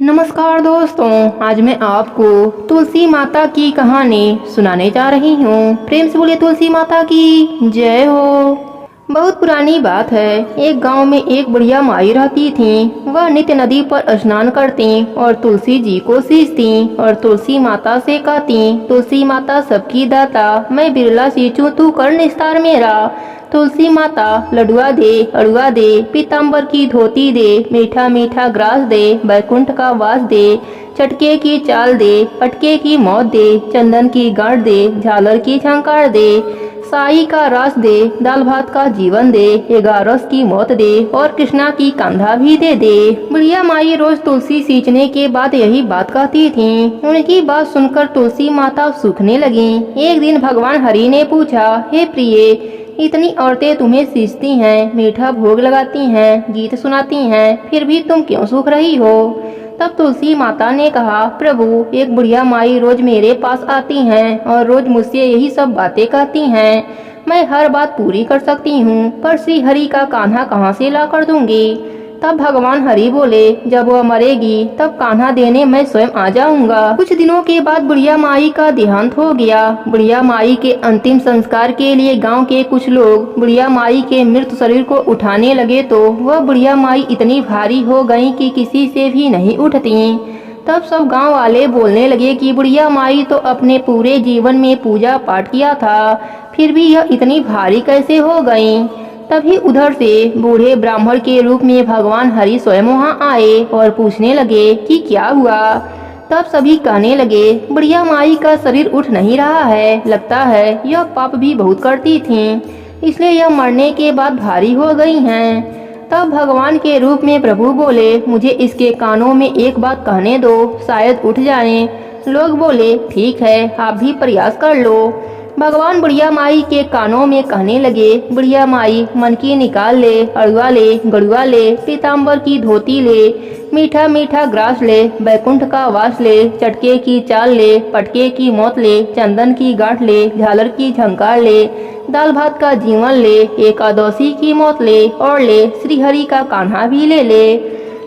नमस्कार दोस्तों, आज मैं आपको तुलसी माता की कहानी सुनाने जा रही हूँ। प्रेम से बोलिए तुलसी माता की जय हो। बहुत पुरानी बात है। एक गांव में एक बुढ़िया माई रहती थी। वह नित्य नदी पर स्नान करती और तुलसी जी को सींचती और तुलसी माता से कहती, तुलसी माता सबकी दाता, मैं बिरला सींचूं तू कर निस्तार मेरा। तुलसी माता लडुआ दे, अड़ुआ दे, पीताम्बर की धोती दे, मीठा मीठा ग्रास दे, बैकुंठ का वास दे, चटके की चाल दे, पटके की मौत दे, चंदन की गांठ दे, झालर की झंकार दे, साई का रास दे, दाल भात का जीवन दे, 11 की मौत दे और कृष्णा की कंधा भी दे दे। बुढ़िया माई रोज तुलसी सींचने के बाद यही बात कहती थी। उनकी बात सुनकर तुलसी माता सूखने लगी। एक दिन भगवान हरि ने पूछा, हे प्रिय, इतनी औरतें तुम्हें सींचती हैं, मीठा भोग लगाती हैं, गीत सुनाती हैं, फिर भी तुम क्यों सूख रही हो? तब तुलसी माता ने कहा, प्रभु, एक बुढ़िया माई रोज मेरे पास आती हैं और रोज मुझसे यही सब बातें कहती हैं। मैं हर बात पूरी कर सकती हूँ, पर श्री हरि का कान्हा कहाँ से ला कर दूंगी? तब भगवान हरि बोले, जब वह मरेगी तब कान्हा देने मैं स्वयं आ जाऊंगा। कुछ दिनों के बाद बुढ़िया माई का देहांत हो गया। बुढ़िया माई के अंतिम संस्कार के लिए गांव के कुछ लोग बुढ़िया माई के मृत शरीर को उठाने लगे तो वह बुढ़िया माई इतनी भारी हो गई कि किसी से भी नहीं उठती। तब सब गांव वाले बोलने लगे कि बुढ़िया माई तो अपने पूरे जीवन में पूजा पाठ किया था, फिर भी यह इतनी भारी कैसे हो गई? तभी उधर से बूढ़े ब्राह्मण के रूप में भगवान हरि स्वयं वहाँ आए और पूछने लगे कि क्या हुआ। तब सभी कहने लगे, बुढ़िया माई का शरीर उठ नहीं रहा है, लगता है यह पाप भी बहुत करती थीं, इसलिए यह मरने के बाद भारी हो गई हैं। तब भगवान के रूप में प्रभु बोले, मुझे इसके कानों में एक बात कहने दो, शायद उठ जाए। लोग बोले, ठीक है, आप भी प्रयास कर लो। भगवान बुढ़िया माई के कानों में कहने लगे, बुढ़िया माई, मन की निकाल ले, अड़ुआ ले, गड़ुआ ले, पीताम्बर की धोती ले, मीठा मीठा ग्रास ले, बैकुंठ का वास ले, चटके की चाल ले, पटके की मौत ले, चंदन की गांठ ले, झालर की झंकार ले, दाल भात का जीवन ले, एकादशी की मौत ले और ले श्री हरि का कान्हा भी ले ले।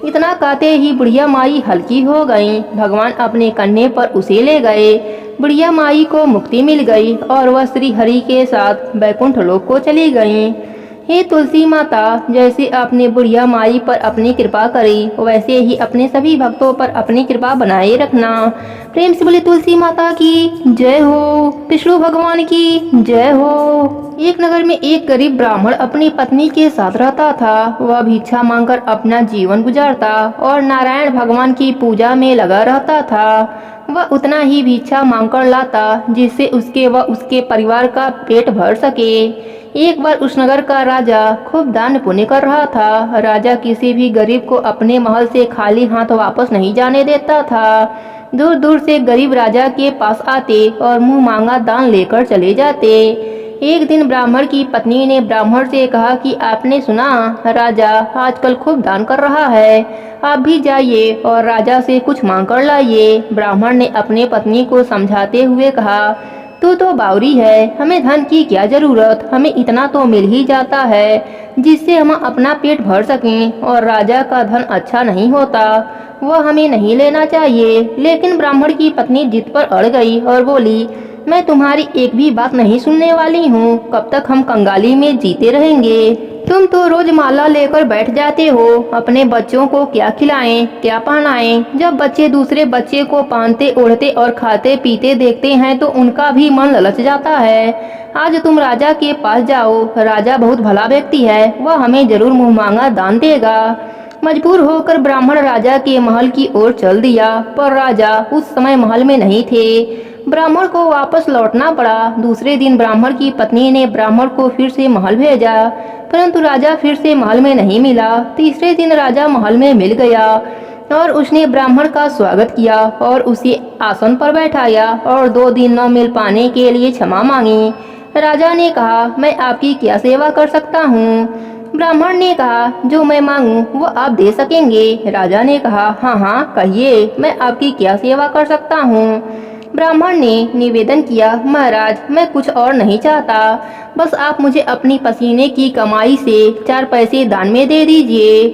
इतना कहते ही बुढ़िया माई हल्की हो गई। भगवान अपने कन्हे पर उसे ले गए। बुढ़िया माई को मुक्ति मिल गई और वह श्री हरि के साथ बैकुंठ लोक को चली गईं। हे तुलसी माता, जैसे आपने बुढ़िया माई पर अपनी कृपा करी, वैसे ही अपने सभी भक्तों पर अपनी कृपा बनाए रखना। प्रेम से बोले तुलसी माता की जय हो, विष्णु भगवान की जय हो। एक नगर में एक गरीब ब्राह्मण अपनी पत्नी के साथ रहता था। वह भिक्षा मांगकर अपना जीवन गुजारता और नारायण भगवान की पूजा में लगा रहता था। वह उतना ही भिक्षा मांगकर लाता जिससे उसके व उसके परिवार का पेट भर सके। एक बार उस नगर का राजा खूब दान पुण्य कर रहा था। राजा किसी भी गरीब को अपने महल से खाली हाथ वापस नहीं जाने देता था। दूर दूर से गरीब राजा के पास आते और मुंह मांगा दान लेकर चले जाते। एक दिन ब्राह्मण की पत्नी ने ब्राह्मण से कहा कि आपने सुना, राजा आजकल खूब दान कर रहा है, आप भी जाइए और राजा से कुछ मांग कर लाइए। ब्राह्मण ने अपने पत्नी को समझाते हुए कहा, तू तो बावरी है, हमें धन की क्या जरूरत, हमें इतना तो मिल ही जाता है जिससे हम अपना पेट भर सकें, और राजा का धन अच्छा नहीं होता, वह हमें नहीं लेना चाहिए। लेकिन ब्राह्मण की पत्नी जिद पर अड़ गई और बोली, मैं तुम्हारी एक भी बात नहीं सुनने वाली हूँ, कब तक हम कंगाली में जीते रहेंगे? तुम तो रोज माला लेकर बैठ जाते हो, अपने बच्चों को क्या खिलाएं, क्या पहनाएं? जब बच्चे दूसरे बच्चे को पहनते ओढ़ते और खाते पीते देखते हैं तो उनका भी मन ललच जाता है। आज तुम राजा के पास जाओ, राजा बहुत भला व्यक्ति है, वह हमें जरूर मुँह मांगा दान देगा। मजबूर होकर ब्राह्मण राजा के महल की ओर चल दिया, पर राजा उस समय महल में नहीं थे। ब्राह्मण को वापस लौटना पड़ा। दूसरे दिन ब्राह्मण की पत्नी ने ब्राह्मण को फिर से महल भेजा, परंतु राजा फिर से महल में नहीं मिला। तीसरे दिन राजा महल में मिल गया और उसने ब्राह्मण का स्वागत किया और उसे आसन पर बैठाया और 2 दिन न मिल पाने के लिए क्षमा मांगी। राजा ने कहा, मैं आपकी क्या सेवा कर सकता हूँ? ब्राह्मण ने कहा, जो मैं मांगूं वो आप दे सकेंगे? राजा ने कहा, हाँ हाँ, कहिए, मैं आपकी क्या सेवा कर सकता हूँ? ब्राह्मण ने निवेदन किया, महाराज, मैं कुछ और नहीं चाहता, बस आप मुझे अपनी पसीने की कमाई से 4 पैसे दान में दे दीजिए।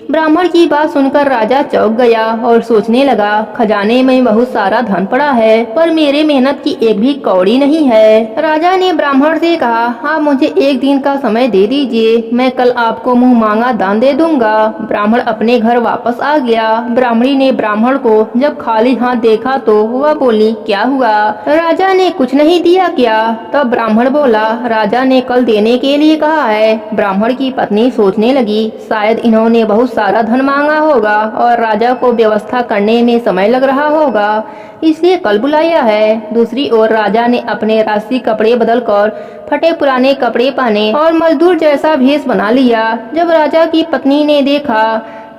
ब्राह्मण की बात सुनकर राजा चौंक गया और सोचने लगा, खजाने में बहुत सारा धन पड़ा है, पर मेरे मेहनत की एक भी कौड़ी नहीं है। राजा ने ब्राह्मण से कहा, आप मुझे एक दिन का समय दे दीजिए, मैं कल आपको मुंह मांगा दान दे दूंगा। ब्राह्मण अपने घर वापस आ गया। ब्राह्मणी ने ब्राह्मण को जब खाली हाथ देखा तो वह बोली, क्या हुआ, राजा ने कुछ नहीं दिया क्या? तब ब्राह्मण बोला, राजा ने कल देने के लिए कहा है। ब्राह्मण की पत्नी सोचने लगी, शायद इन्होंने बहुत सारा धन मांगा होगा और राजा को व्यवस्था करने में समय लग रहा होगा, इसलिए कल बुलाया है। दूसरी ओर राजा ने अपने राशि कपड़े बदलकर फटे पुराने कपड़े पहने और मजदूर जैसा भेष बना लिया। जब राजा की पत्नी ने देखा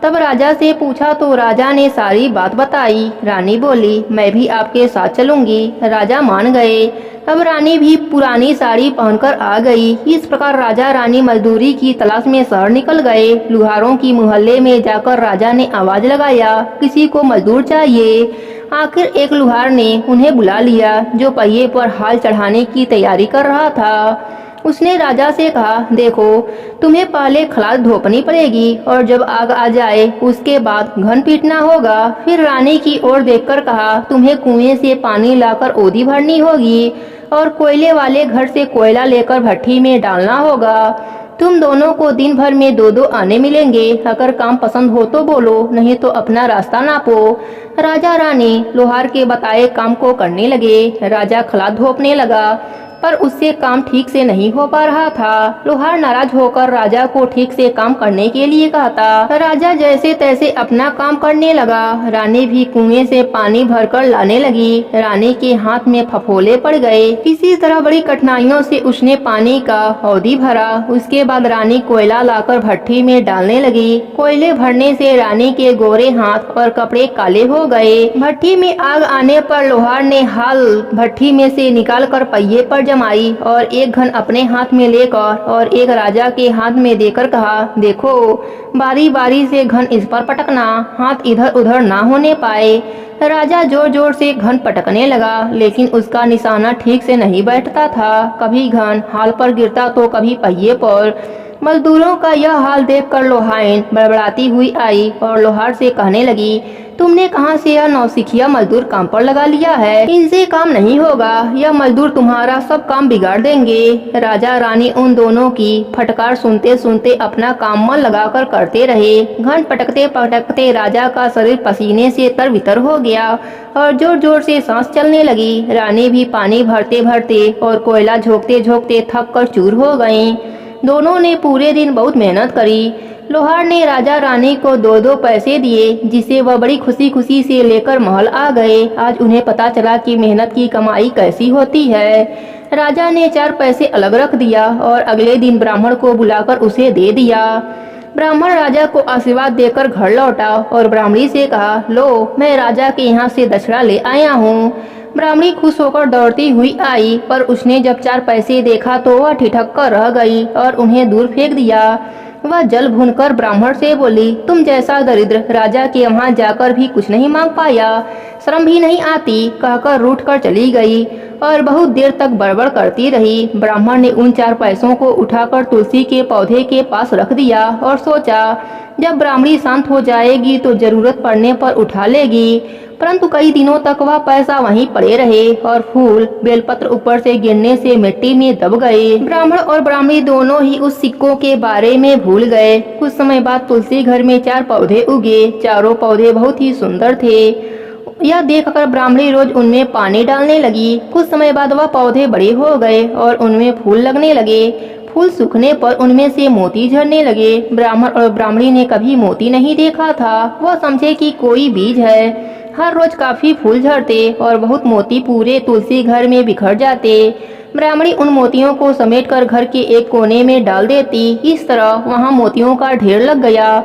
तब राजा से पूछा तो राजा ने सारी बात बताई। रानी बोली, मैं भी आपके साथ चलूंगी। राजा मान गए। अब रानी भी पुरानी साड़ी पहनकर आ गई। इस प्रकार राजा रानी मजदूरी की तलाश में शहर निकल गए। लुहारों की मोहल्ले में जाकर राजा ने आवाज लगाया, किसी को मजदूर चाहिए। आखिर एक लुहार ने उन्हें बुला लिया, जो पहिए पर हाल चढ़ाने की तैयारी कर रहा था। उसने राजा से कहा, देखो, तुम्हें पहले खलास धोपनी पड़ेगी और जब आग आ जाए उसके बाद घन पीटना होगा। फिर रानी की ओर देखकर कहा, तुम्हें कुएं से पानी लाकर ओदी भरनी होगी और कोयले वाले घर से कोयला लेकर भट्टी में डालना होगा। तुम दोनों को दिन भर में 2-2 आने मिलेंगे। अगर काम पसंद हो तो बोलो, नहीं तो अपना रास्ता नापो। राजा रानी लोहार के बताए काम को करने लगे। राजा खलास धोपने लगा, पर उससे काम ठीक से नहीं हो पा रहा था। लोहार नाराज होकर राजा को ठीक से काम करने के लिए कहता। राजा जैसे तैसे अपना काम करने लगा। रानी भी कुएं से पानी भरकर लाने लगी। रानी के हाथ में फफोले पड़ गए। किसी तरह बड़ी कठिनाइयों से उसने पानी का हौदी भरा। उसके बाद रानी कोयला लाकर भट्टी में डालने लगी। कोयले भरने से रानी के गोरे हाथ और कपड़े काले हो गए। भट्टी में आग आने पर लोहार ने हाल भट्टी में से निकालकर पहिए पर जमाई और एक घन अपने हाथ में लेकर और एक राजा के हाथ में देकर कहा, देखो, बारी बारी से घन इस पर पटकना, हाथ इधर उधर ना होने पाए। राजा जोर जोर से घन पटकने लगा, लेकिन उसका निशाना ठीक से नहीं बैठता था। कभी घन हाल पर गिरता तो कभी पहिए पर। मजदूरों का यह हाल देखकर लोहाइन बड़बड़ाती हुई आई और लोहार से कहने लगी, तुमने कहां से यह नौसिखिया मजदूर काम पर लगा लिया है? इनसे काम नहीं होगा, यह मजदूर तुम्हारा सब काम बिगाड़ देंगे। राजा रानी उन दोनों की फटकार सुनते सुनते अपना काम मन लगाकर करते रहे। घन पटकते पटकते राजा का शरीर पसीने से तरवितर हो गया और जोर जोर से सांस चलने लगी। रानी भी पानी भरते भरते और कोयला झोंकते झोंकते थक कर चूर हो गयी। दोनों ने पूरे दिन बहुत मेहनत करी। लोहार ने राजा रानी को 2-2 पैसे दिए, जिसे वह बड़ी खुशी खुशी से लेकर महल आ गए। आज उन्हें पता चला कि मेहनत की कमाई कैसी होती है। राजा ने 4 पैसे अलग रख दिया और अगले दिन ब्राह्मण को बुलाकर उसे दे दिया। ब्राह्मण राजा को आशीर्वाद देकर घर लौटा और ब्राह्मणी से कहा, लो, मैं राजा के यहाँ से दक्षिणा ले आया हूँ। ब्राह्मणी खुश होकर दौड़ती हुई आई, पर उसने जब 4 पैसे देखा तो वह ठिठक कर रह गई और उन्हें दूर फेंक दिया। वह जल भूनकर ब्राह्मण से बोली, तुम जैसा दरिद्र राजा के वहाँ जाकर भी कुछ नहीं मांग पाया, शर्म भी नहीं आती, कहकर रूठ कर चली गई और बहुत देर तक बड़बड़ करती रही। ब्राह्मण ने उन 4 पैसों को उठाकर तुलसी के पौधे के पास रख दिया और सोचा, जब ब्राह्मणी शांत हो जाएगी तो जरूरत पड़ने पर उठा लेगी। परंतु कई दिनों तक वह पैसा वहीं पड़े रहे और फूल बेलपत्र ऊपर से गिरने से मिट्टी में दब गए। ब्राह्मण और ब्राह्मणी दोनों ही उस सिक्कों के बारे में भूल गए। कुछ समय बाद तुलसी घर में 4 पौधे उगे। चारों पौधे बहुत ही सुंदर थे। यह देखकर ब्राह्मणी रोज उनमें पानी डालने लगी। कुछ समय बाद वह पौधे बड़े हो गए और उनमें फूल लगने लगे। फूल सूखने पर उनमें से मोती झरने लगे। ब्राह्मण और ब्राह्मणी ने कभी मोती नहीं देखा था। वह समझे कि कोई बीज है। हर रोज काफी फूल झड़ते और बहुत मोती पूरे तुलसी घर में बिखर जाते। ब्राह्मणी उन मोतियों को समेटकर घर के एक कोने में डाल देती। इस तरह वहां मोतियों का ढेर लग गया।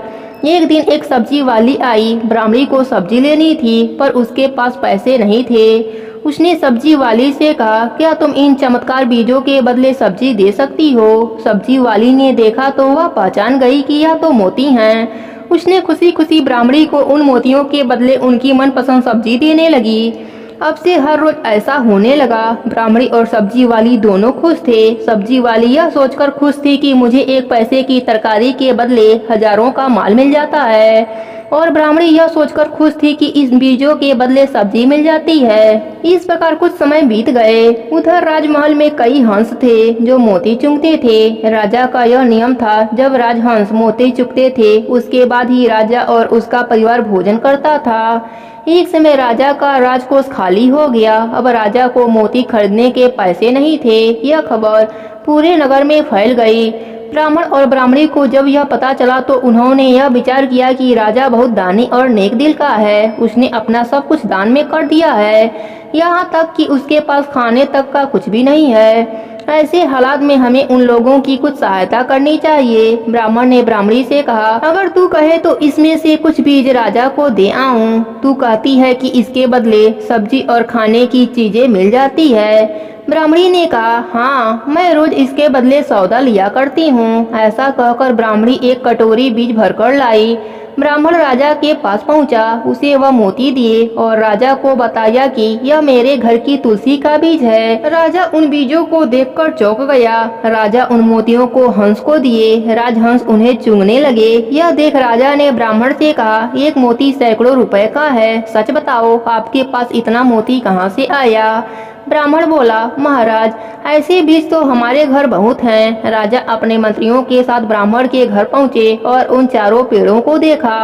एक दिन एक सब्जी वाली आई। ब्राह्मणी को सब्जी लेनी थी, पर उसके पास पैसे नहीं थे। उसने सब्जी वाली से कहा, क्या तुम इन चमत्कार बीजों के बदले सब्जी दे सकती हो? सब्जी वाली ने देखा तो वह पहचान गई कि यह तो मोती हैं। उसने खुशी खुशी ब्राह्मणी को उन मोतियों के बदले उनकी मनपसंद सब्जी देने लगी। अब से हर रोज ऐसा होने लगा। ब्राह्मणी और सब्जी वाली दोनों खुश थे। सब्जी वाली यह सोचकर खुश थी कि मुझे एक पैसे की तरकारी के बदले हजारों का माल मिल जाता है, और ब्राह्मणी यह सोचकर खुश थी कि इस बीजों के बदले सब्जी मिल जाती है। इस प्रकार कुछ समय बीत गए। उधर राजमहल में कई हंस थे जो मोती चुगते थे। राजा का यह नियम था, जब राजहंस मोती चुगते थे उसके बाद ही राजा और उसका परिवार भोजन करता था। एक समय राजा का राजकोष खाली हो गया। अब राजा को मोती खरीदने के पैसे नहीं थे। यह खबर पूरे नगर में फैल गई। ब्राह्मण और ब्राह्मणी को जब यह पता चला तो उन्होंने यह विचार किया कि राजा बहुत दानी और नेक दिल का है। उसने अपना सब कुछ दान में कर दिया है, यहाँ तक कि उसके पास खाने तक का कुछ भी नहीं है। ऐसे हालात में हमें उन लोगों की कुछ सहायता करनी चाहिए। ब्राह्मण ने ब्राह्मणी से कहा, अगर तू कहे तो इसमें से कुछ बीज राजा को दे आऊं। तू कहती है कि इसके बदले सब्जी और खाने की चीजें मिल जाती है। ब्राह्मणी ने कहा, हाँ, मैं रोज इसके बदले सौदा लिया करती हूँ। ऐसा कहकर ब्राह्मणी एक कटोरी बीज भरकर लाई। ब्राह्मण राजा के पास पहुंचा, उसे वह मोती दिए और राजा को बताया कि यह मेरे घर की तुलसी का बीज है। राजा उन बीजों को देखकर चौंक गया। राजा उन मोतियों को हंस को दिए। राजहंस उन्हें चुगने लगे। यह देख राजा ने ब्राह्मण से कहा, एक मोती सैकड़ों रुपए का है, सच बताओ आपके पास इतना मोती कहाँ से आया? ब्राह्मण बोला, महाराज, ऐसे बीज तो हमारे घर बहुत हैं। राजा अपने मंत्रियों के साथ ब्राह्मण के घर पहुँचे और उन चारों पेड़ों को देखा।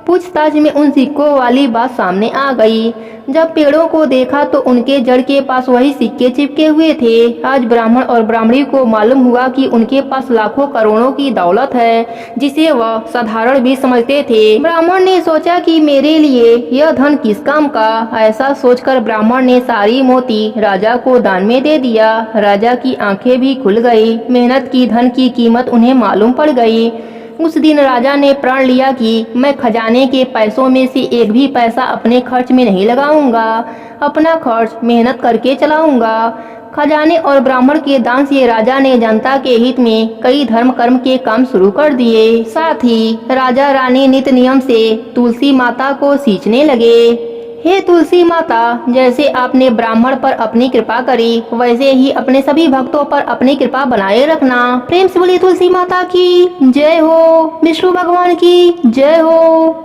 पूछताछ में उन सिक्कों वाली बात सामने आ गई। जब पेड़ों को देखा तो उनके जड़ के पास वही सिक्के चिपके हुए थे। आज ब्राह्मण और ब्राह्मणी को मालूम हुआ कि उनके पास लाखों करोड़ों की दौलत है, जिसे वह साधारण भी समझते थे। ब्राह्मण ने सोचा कि मेरे लिए यह धन किस काम का। ऐसा सोचकर ब्राह्मण ने सारी मोती राजा को दान में दे दिया। राजा की आंखें भी खुल गई। मेहनत की धन की कीमत उन्हें मालूम पड़ गई। उस दिन राजा ने प्रण लिया कि मैं खजाने के पैसों में से एक भी पैसा अपने खर्च में नहीं लगाऊंगा। अपना खर्च मेहनत करके चलाऊंगा। खजाने और ब्राह्मण के दान से राजा ने जनता के हित में कई धर्म कर्म के काम शुरू कर दिए। साथ ही राजा रानी नित्य नियम से तुलसी माता को सींचने लगे। हे तुलसी माता, जैसे आपने ब्राह्मण पर अपनी कृपा करी, वैसे ही अपने सभी भक्तों पर अपनी कृपा बनाए रखना। प्रेम से बोलिए तुलसी माता की जय हो। विष्णु भगवान की जय हो।